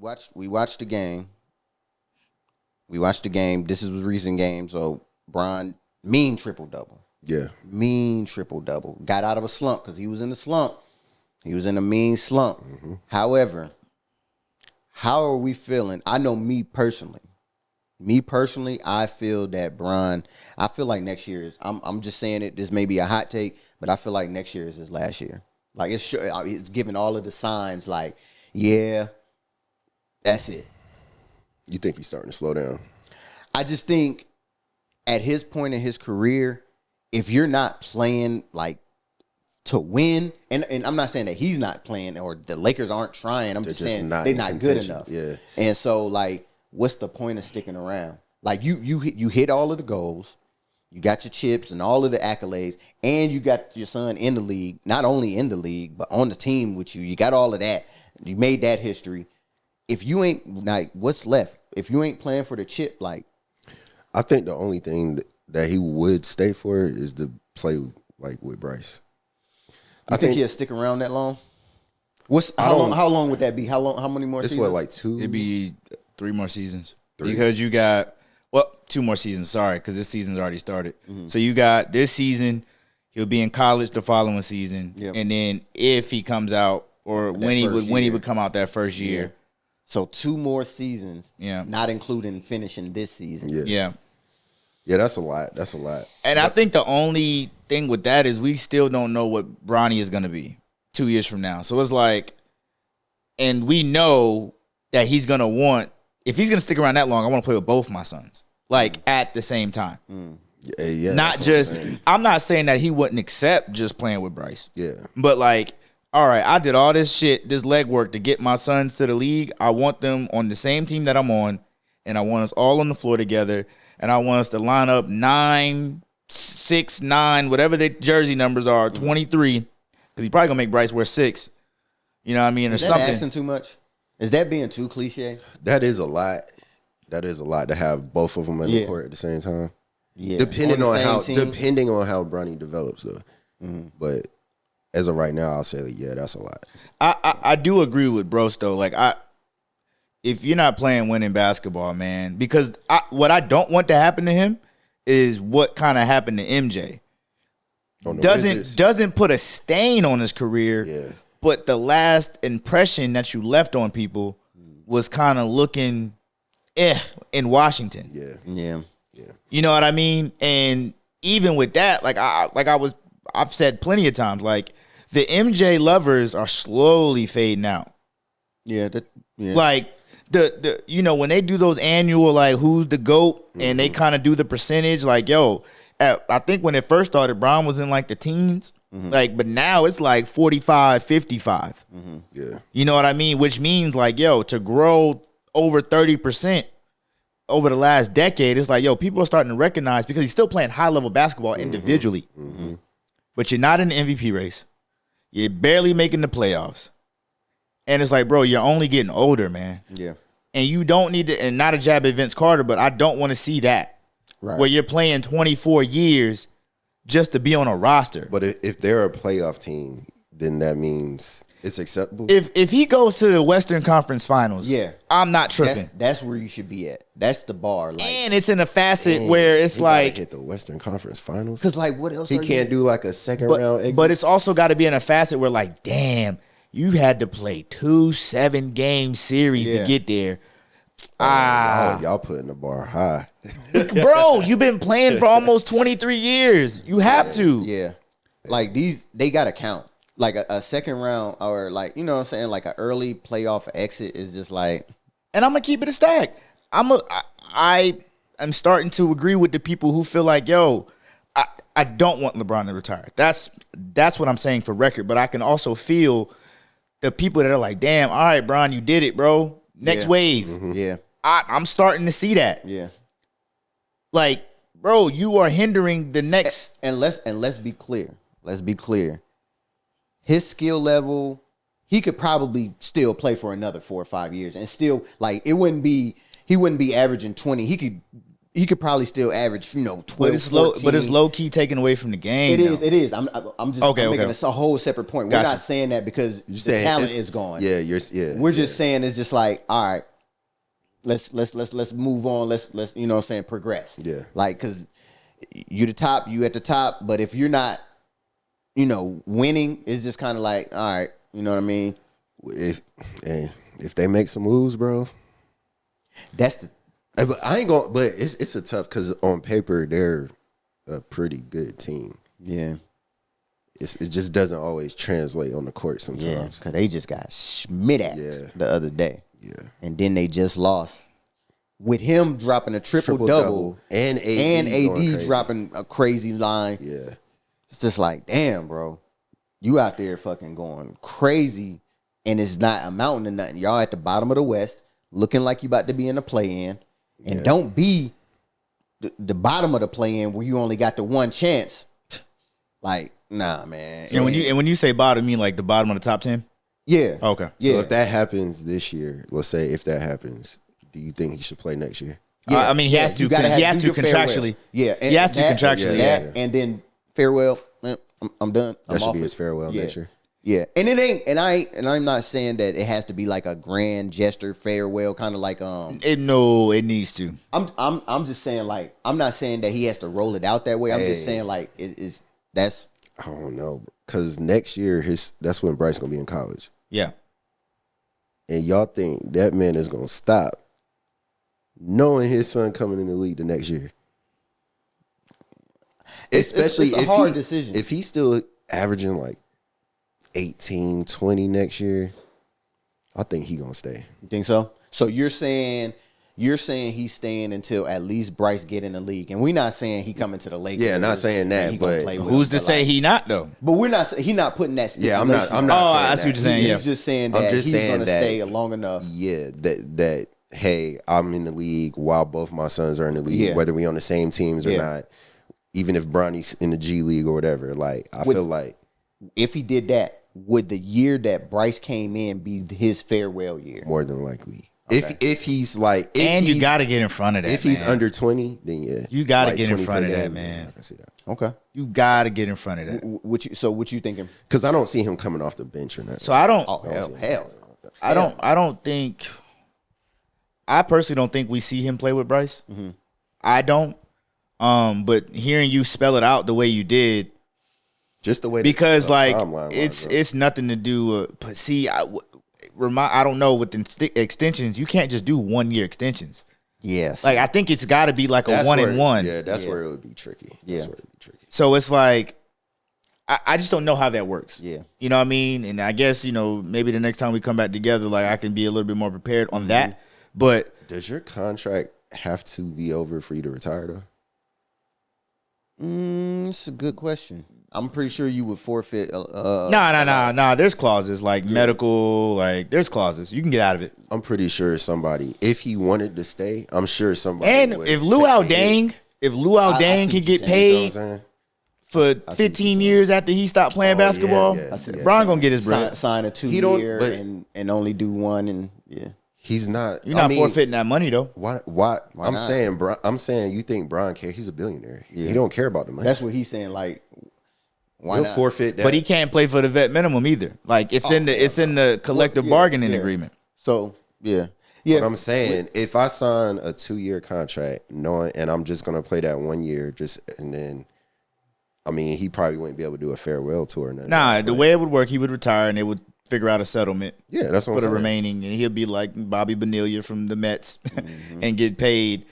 watched the game. We watched the game. This is a recent game. So Bron, mean triple-double. Yeah. Mean triple-double. Got out of a slump because he was in the slump. He was in a mean slump. Mm-hmm. However, how are we feeling? I know me personally, I feel that Bron, I feel like next year is, I'm just saying it, this may be a hot take, but I feel like next year is his last year. Like it's giving all of the signs like, yeah, that's it. You think he's starting to slow down? I just think at his point in his career, if you're not playing like to win, and I'm not saying that he's not playing or the Lakers aren't trying. I'm just saying they're not good enough. Yeah. And so like, what's the point of sticking around? Like you hit all of the goals, you got your chips and all of the accolades, and you got your son in the league, not only in the league, but on the team with you. You got all of that. You made that history. If you ain't like, what's left? If you ain't playing for the chip, like, I think the only thing that he would stay for is to play like with Bryce. I think he'll stick around that long. How long would that be? How many more seasons? It's what, like 2? It'd be 3 more seasons. 3. Because you got 2 more seasons. Sorry, because this season's already started. Mm-hmm. So you got this season. He'll be in college the following season, and then if he comes out or when he would come out that first year. Yeah. So 2 more seasons, not including finishing this season. Yeah, that's a lot. And I think the only thing with that is we still don't know what Bronny is going to be 2 years from now. So it's like, and we know that he's going to want, if he's going to stick around that long, I want to play with both my sons, like at the same time. Yeah. Not just, I'm not saying that he wouldn't accept just playing with Bryce. Yeah. But like, all right, I did all this shit, this legwork to get my sons to the league. I want them on the same team that I'm on, and I want us all on the floor together, and I want us to line up 9, 6, 9, whatever the jersey numbers are, 23, because he's probably going to make Bryce wear 6. You know what I mean? Or something. Is that asking too much? Is that being too cliche? That is a lot. That is a lot to have both of them in the court at the same time. Yeah. Depending on how Bronny develops, though. Mm-hmm. But as of right now, I'll say, that's a lot. I do agree with Bros, though. Like, if you're not playing winning basketball, man, because what I don't want to happen to him is what kind of happened to MJ. Doesn't put a stain on his career, but the last impression that you left on people was kind of looking in Washington. Yeah. You know what I mean? And even with that, I've said plenty of times, like, the MJ lovers are slowly fading out. Like the when they do those annual like who's the GOAT and they kind of do the percentage, like, I think when it first started, Bron was in like the teens. Like, but now it's like 45, 55. Yeah. You know what I mean? Which means like, to grow over 30% over the last decade, it's like, people are starting to recognize, because he's still playing high level basketball individually. But you're not in the MVP race. You're barely making the playoffs. And it's like, bro, you're only getting older, man. Yeah. And you don't need to, and not a jab at Vince Carter, but I don't want to see that. Right. Where you're playing 24 years just to be on a roster. But if they're a playoff team, then that means it's acceptable. If he goes to the Western Conference Finals, I'm not tripping. That's where you should be at. That's the bar. Like, and it's in a facet where it's like hit the Western Conference Finals. Because like, what else? He can't do like a second round exit. But it's also got to be in a facet where like, damn, you had to play 2 7-game series to get there. Y'all putting the bar high. Bro, you've been playing for almost 23 years. You have to. Yeah. Like they got to count. Like a second round or like, you know what I'm saying? Like an early playoff exit is just like. And I'm going to keep it a stack. I am starting to agree with the people who feel like, I don't want LeBron to retire. That's what I'm saying for record. But I can also feel the people that are like, damn, all right, Bron, you did it, bro. Next wave. Yeah. I'm starting to see that. Yeah. Like, bro, you are hindering the next. And let's be clear. Let's be clear. His skill level, he could probably still play for another 4 or 5 years and still, like, he wouldn't be averaging 20. He could he could probably still average, 12, but it's 14. But it's low key taken away from the game. It is. I'm just making a whole separate point. We're not saying that because the talent is gone. Yeah, we're just saying it's just like, all right, let's move on. Let's progress. Yeah, like because you at the top, but if you're not, winning, it's just kind of like, all right, you know what I mean? If they make some moves, bro, that's the. But I ain't going. But it's a tough because on paper they're a pretty good team. Yeah, it just doesn't always translate on the court sometimes. Yeah, because they just got schmit at the other day. Yeah, and then they just lost with him dropping a triple double and AD dropping a crazy line. Yeah, it's just like, damn, bro, you out there fucking going crazy, and it's not amounting to nothing. Y'all at the bottom of the West, looking like you about to be in the play-in. And don't be the bottom of the play-in where you only got the one chance. Like, nah, man. And when you say bottom, you mean like the bottom of the top 10? Yeah. Okay. Yeah. So if that happens this year, let's say if that happens, do you think he should play next year? Yeah. I mean, he has to. He has to contractually. Yeah. He has to contractually. Yeah. And then farewell. Man, I'm done. That should be his farewell next year. Yeah, and it ain't, and I'm not saying that it has to be like a grand gesture farewell, kind of like it needs to. I'm just saying, like, I'm not saying that he has to roll it out that way. I'm just saying, like, that's. I don't know, because next year that's when Bryce gonna be in college. Yeah, and y'all think that man is gonna stop, knowing his son coming in the league the next year. Especially it's a hard decision. If he's still averaging like 18, 20 next year, I think he gonna stay. You think so? So you're saying he's staying until at least Bryce get in the league, and we're not saying he coming to the Lakers. Yeah, not saying that, but who's to say he not though? But we're not. He not putting that. Yeah, I'm not. Oh, I see what you're saying. He's just saying that he's gonna stay long enough. Yeah, that hey, I'm in the league while both my sons are in the league, whether we on the same teams or not. Even if Bronny's in the G League or whatever, like I feel like if he did that, would the year that Bryce came in be his farewell year? More than likely. Okay. If he's like, you got to get in front of that. If he's under 20, then yeah, you got to get in front of that, man. I can see that. Okay, you got to get in front of that. What you thinking? Because I don't see him coming off the bench or nothing. So I don't. Oh hell. I don't think. I personally don't think we see him play with Bryce. Mm-hmm. I don't. But hearing you spell it out the way you did. Just the way, because like it's nothing to do. But see, I don't know with the extensions. You can't just do 1 year extensions. Yes, like I think it's got to be like a 1-and-1. Yeah, that's where it would be tricky. Yeah, that's where it would be tricky. So it's like I just don't know how that works. Yeah, you know what I mean. And I guess maybe the next time we come back together, like I can be a little bit more prepared on that. But does your contract have to be over for you to retire though? It's a good question. I'm pretty sure you would forfeit. Nah. There's clauses like medical. Like there's clauses. You can get out of it. I'm pretty sure somebody, if he wanted to stay, I'm sure somebody. And if Luol Deng can get paid for 15 years after he stopped playing basketball, Bron gonna get his bread. Sign a 2-year and only do one, and he's not. You're not forfeiting that money though. Why I'm saying you think Bron cares? He's a billionaire. Yeah. He don't care about the money. That's what he's saying. Like, why he'll not? forfeit that. But he can't play for the vet minimum either. Like it's in the collective bargaining agreement. So yeah. But I'm saying if I sign a 2-year contract, and I'm just gonna play that 1 year, and then. I mean, he probably wouldn't be able to do a farewell tour. The way it would work, he would retire and they would figure out a settlement. Yeah, that's what I'm saying. For the remaining, and he'll be like Bobby Bonilla from the Mets and get paid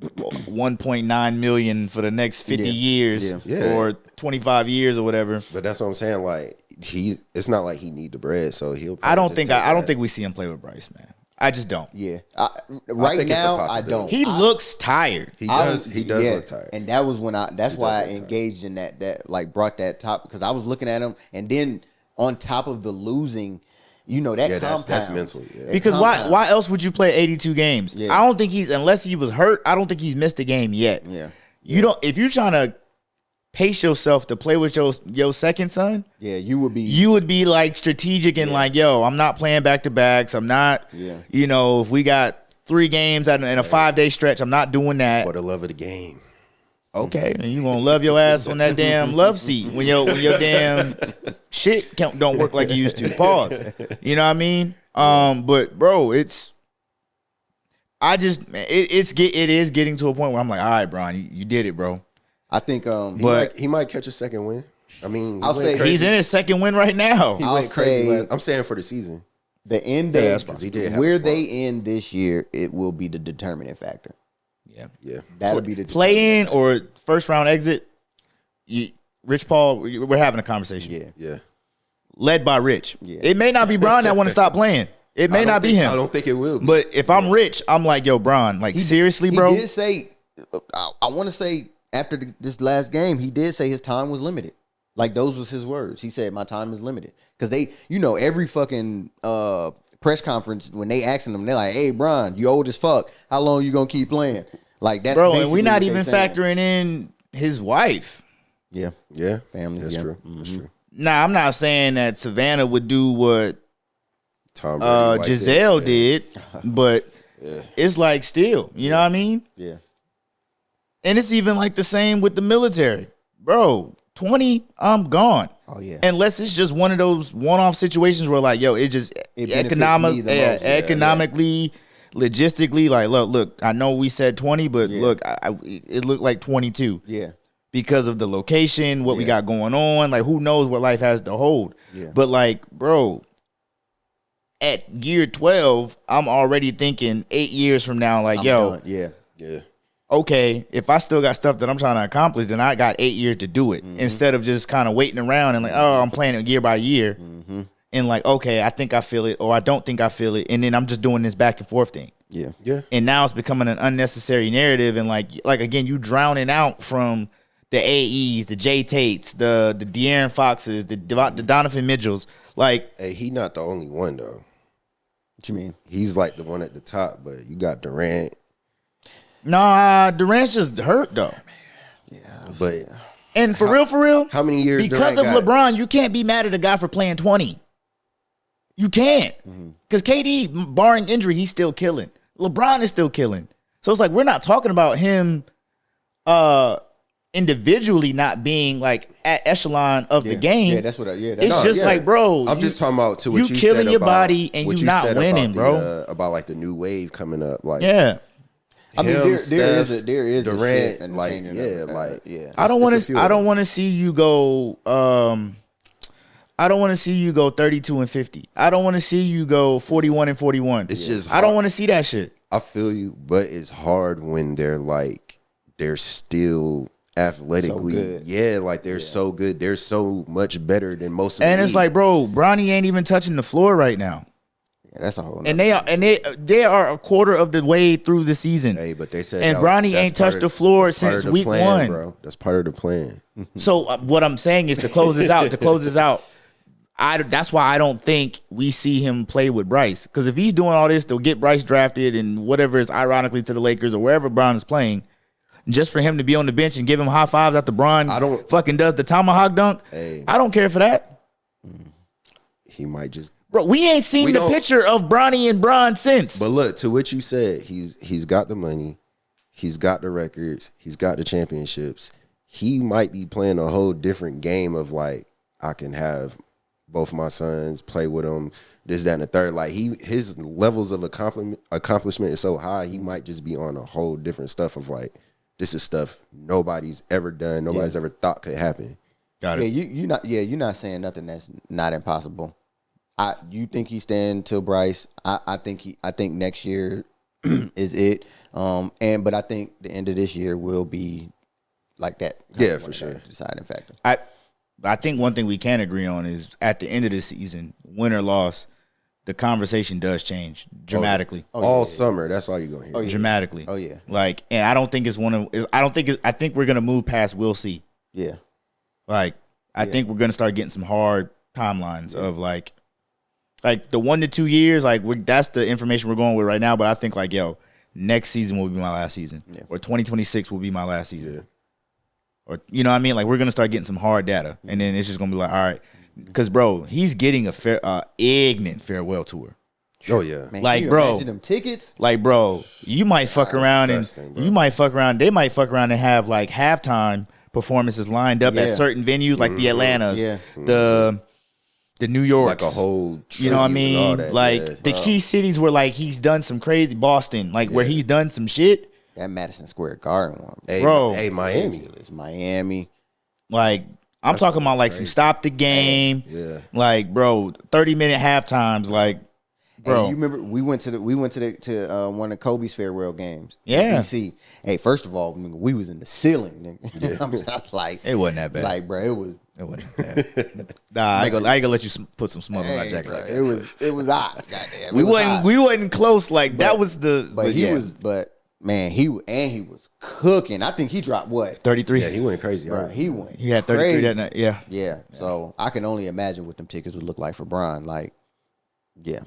$1.9 million for the next 50 years or 25 years or whatever. But that's what I'm saying. Like it's not like he need the bread, so he'll. I don't think we see him play with Bryce, man. I just don't. Yeah. Right now, I don't. He looks tired. He does look tired. And that was when that's why I engaged in that like brought that top, because I was looking at him, and then on top of the losing, that compound. That's mental. Yeah. Because why else would you play 82 games? Yeah. I don't think unless he was hurt, I don't think he's missed a game yet. Yeah. If you're trying to pace yourself to play with your second son, you would be like strategic and like, yo, I'm not playing back to backs. I'm not, if we got 3 games in a 5-day stretch. I'm not doing that. For the love of the game. Okay, and you gonna love your ass on that damn love seat when your damn shit don't work like you used to. Pause. You know what I mean? But bro, it is getting to a point where I'm like, all right, Bron, you did it, bro. I think he might catch a second win. I mean, I'll say he's in his second win right now. He went crazy. I'm saying for the season. The end of where they end this year, it will be the determining factor. Yeah. That'll be the play in or first round exit. Rich Paul, we're having a conversation. Yeah. Led by Rich. Yeah. It may not be Bron that want to stop playing. It may not be him. I don't think it will be. But if I'm Rich, I'm like, yo, Bron, like seriously, bro. He did say, I want to say after this last game, he did say his time was limited. Like those was his words. He said, my time is limited. Because they, every fucking press conference, when they asking him, they're like, hey, Bron, you old as fuck. How long you going to keep playing? Like that's bro, and we're not even factoring in his wife. Yeah. Family. That's true. Mm-hmm. That's true. Nah, I'm not saying that Savannah would do what Tom Brady Giselle did, but it's like still, you know what I mean? Yeah. And it's even like the same with the military. Bro, 20, I'm gone. Oh, yeah. Unless it's just one of those one-off situations where like, yo, it economically, logistically, like, look, I know we said 20, but look, it looked like 22. Yeah. Because of the location, what we got going on, like who knows what life has to hold. Yeah. But like, bro, at year 12, I'm already thinking 8 years from now, like, I'm done. Yeah. Okay, if I still got stuff that I'm trying to accomplish, then I got 8 years to do it. Instead of just kind of waiting around and like, oh, I'm playing it year by year. And like, okay, I think I feel it or I don't think I feel it. And then I'm just doing this back and forth thing. Yeah. And now it's becoming an unnecessary narrative. And like again, you drowning out from the AEs, the Jay Tates, the De'Aaron Foxes, the Donovan Mitchells. Like, hey, he not the only one though. What you mean? He's like the one at the top, but you got Durant. Nah, Durant's just hurt though. Yeah. But and for real, how many years? Because Durant of LeBron, you can't be mad at a guy for playing 20. You can't. Because KD, barring injury, he's still killing. LeBron is still killing. So it's like we're not talking about him individually not being like at echelon of the game. Yeah, that's what it's just like, bro. I'm just talking about what you killing said your about, body and you not winning, bro. About like the new wave coming up. Like I mean, there is Durant, a shift like I don't want to see you go. I don't want to see you go 32-50. I don't want to see you go 41-41. It's just I don't want to see that shit. I feel you, but it's hard when they're still athletically, they're so good. They're so much better than most of them. And it's like, bro, Bronny ain't even touching the floor right now. Yeah, that's a whole. And they are a quarter of the way through the seseason. Hey, but they said and Bronny ain't touched the floor since week plan, 1, bro. That's part of the plan. So what I'm saying is to close this out. That's why I don't think we see him play with Bryce. Because if he's doing all this to get Bryce drafted and whatever is ironically to the Lakers or wherever Bron is playing, just for him to be on the bench and give him high fives after Bron fucking does the tomahawk dunk, I don't care for that. He might just. Bro, we ain't seen the picture of Bronny and Bron since. But look, to what you said, he's got the money, he's got the records, he's got the championships. He might be playing a whole different game of like, I can have both my sons play with him, this, that, and the third. Like his levels of accomplishment is so high, he might just be on a whole different stuff of like, this is stuff nobody's ever done, nobody's ever thought could happen. Got it. You're not saying nothing that's not impossible. You think he's staying till Bryce? I think next year is it. But I think the end of this year will be like that. Yeah, for sure. Deciding factor. I think one thing we can agree on is at the end of the season, win or loss, the conversation does change dramatically. All summer, that's all you're gonna hear. Dramatically. Oh yeah. Like, and I don't think it's I think we're gonna move past we'll see. Yeah. Like, I think we're gonna start getting some hard timelines of like the 1 to 2 years. Like, that's the information we're going with right now. But I think like, next season will be my last season, or 2026 will be my last season. Yeah. Or, you know what I mean? Like, we're going to start getting some hard data. And then it's just going to be like, all right. Because, bro, he's getting a ignorant farewell tour. Oh yeah, Man, like can you bro, imagine them tickets. like bro, you might fuck around and bro. you might fuck around. They might fuck around and have like halftime performances lined up at certain venues, like the Atlantas, the New Yorks, like a whole. You know what I mean? Like the key cities where like he's done some crazy Boston, like where he's done some shit. That Madison Square Garden one, bro. Miami. It's Miami. Like I'm talking about like some stop the game. Yeah. Like bro, 30-minute halftimes. Like bro, hey, you remember we went to one of Kobe's farewell games. Yeah. DC. Hey, first of all, we was in the ceiling. Nigga. I'm like, it wasn't that bad. Like bro, it wasn't bad. Nah, I ain't gonna let you put some smoke on my jacket bro, like that. It was hot. Goddamn. We wasn't close. Like that was the. But he was. But man, he was cooking. I think he dropped what 33. Yeah, he went crazy. Bro, he went. He had 33 that night. Yeah. Yeah. So I can only imagine what them tickets would look like for Bron. Like, yeah.